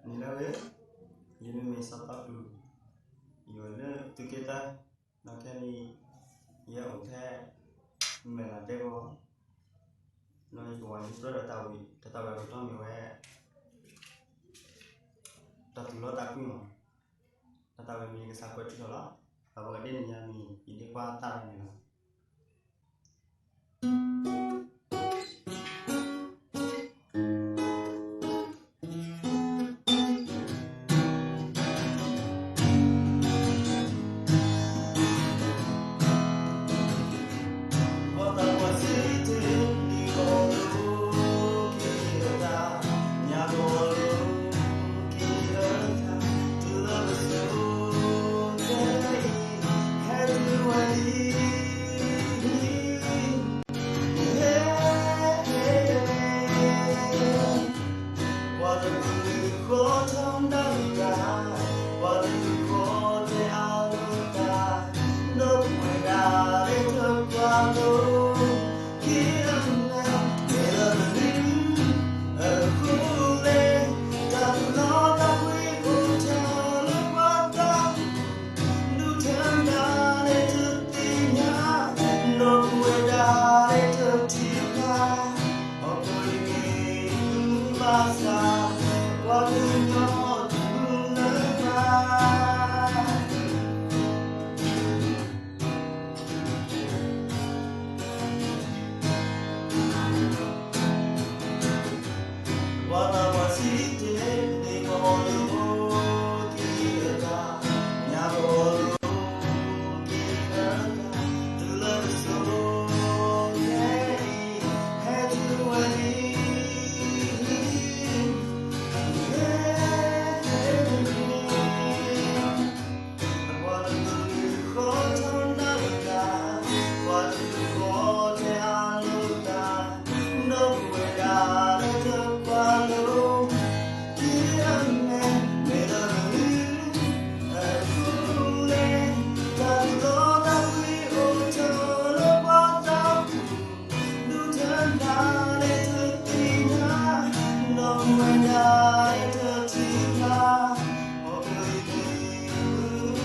Nilawe yini me sapatu yone tuketa nakani ya uthe me la debo no yuani pro tatawi ro tomi we tatulo takimo tatawi mi sakwet sola abaga den nyami ini kwa tarani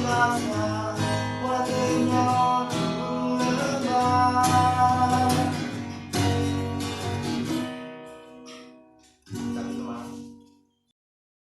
Love.